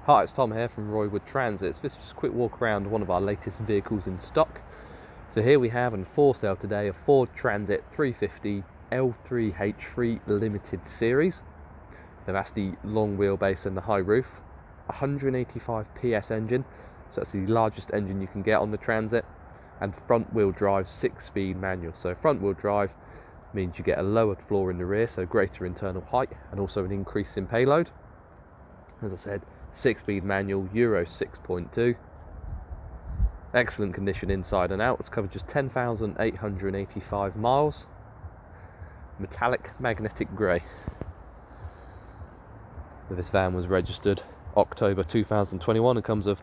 Hi, it's Tom here from Roywood Transits. This is just a quick walk around one of our latest vehicles in stock. So here we have, and for sale today, a Ford Transit 350 L3H3 Limited Series. Now that's the long wheelbase and the high roof. 185 PS engine, so that's the largest engine you can get on the Transit. And front wheel drive 6-speed manual. So front wheel drive means you get a lowered floor in the rear, so greater internal height, and also an increase in payload. As I said, 6-speed manual, Euro 6.2. Excellent condition inside and out. It's covered just 10,885 miles. Metallic magnetic grey. This van was registered October 2021 and comes with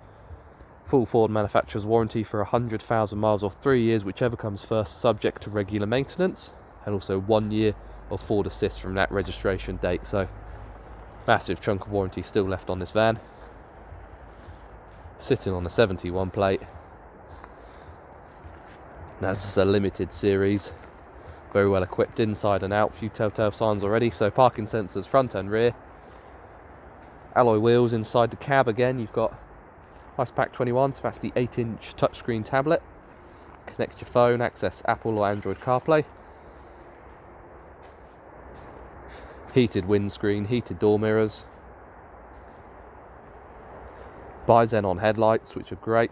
full Ford manufacturer's warranty for 100,000 miles or 3 years, whichever comes first, subject to regular maintenance, and also 1 year of Ford Assist from that registration date. So massive chunk of warranty still left on this van. Sitting on a 71 plate. That's just a limited series. Very well equipped inside and out. Few telltale signs already. So parking sensors front and rear. Alloy wheels inside the cab again. You've got IcePack 21, so that's the 8-inch touchscreen tablet. Connect your phone, access Apple or Android CarPlay. Heated windscreen, heated door mirrors. Bi-xenon headlights, which are great.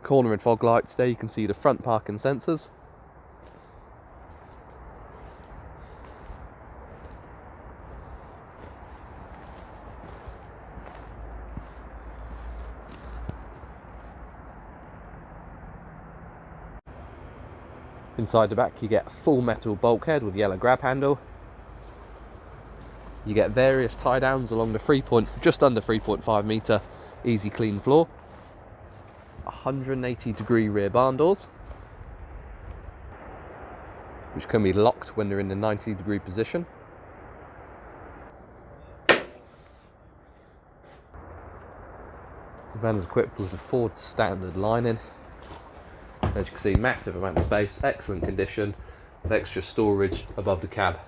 Corner and fog lights. There you can see the front parking sensors. Inside the back you get a full metal bulkhead with yellow grab handle. You get various tie downs along the just under 3.5 metre easy clean floor. 180-degree rear barn doors, which can be locked when they're in the 90-degree position. The van is equipped with a Ford standard lining. As you can see, massive amount of space, excellent condition, with extra storage above the cab.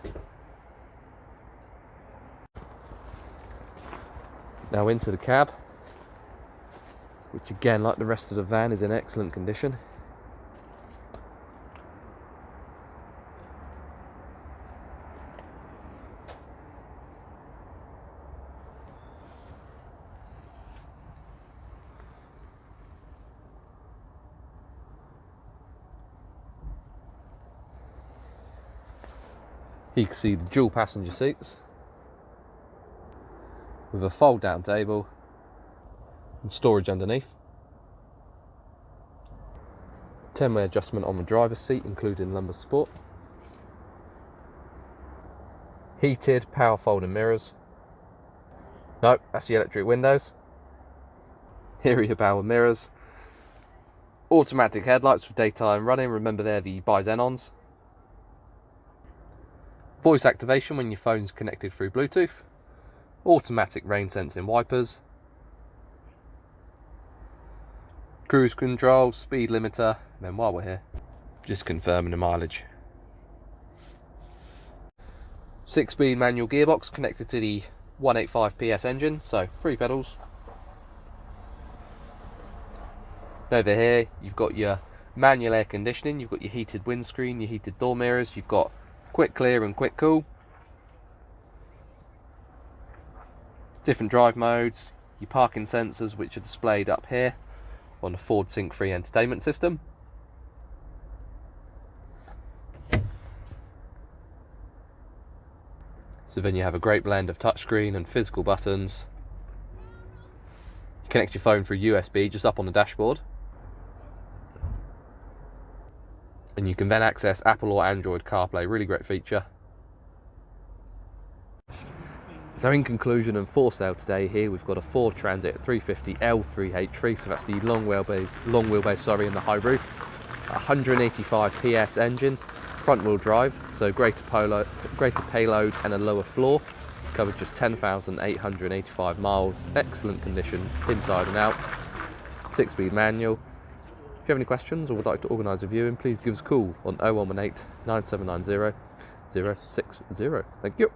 Now into the cab, which again, like the rest of the van, is in excellent condition. You can see the dual passenger seats with a fold down table and storage underneath. 10-way adjustment on the driver's seat, including lumbar support. Heated power folding mirrors. No, that's the electric windows. Here are your power mirrors. Automatic headlights for daytime running. Remember, they're the bi-xenons. Voice activation when your phone's connected through Bluetooth. Automatic rain sensing wipers. Cruise control, speed limiter, and then while we're here, just confirming the mileage. 6-speed manual gearbox connected to the 185 PS engine, so 3 pedals. Over here, you've got your manual air conditioning, you've got your heated windscreen, your heated door mirrors, you've got quick clear and quick cool. Different drive modes, your parking sensors, which are displayed up here on the Ford Sync 3 entertainment system. So then you have a great blend of touchscreen and physical buttons. You connect your phone through USB just up on the dashboard. And you can then access Apple or Android CarPlay, really great feature. So in conclusion, and for sale today, here we've got a Ford Transit 350 L3H3, so that's the long wheelbase, and the high roof. 185 PS engine, front wheel drive, so greater payload and a lower floor. Covered just 10,885 miles, excellent condition inside and out. 6-speed manual. If you have any questions or would like to organise a viewing, please give us a call on 0118 9790 060. Thank you.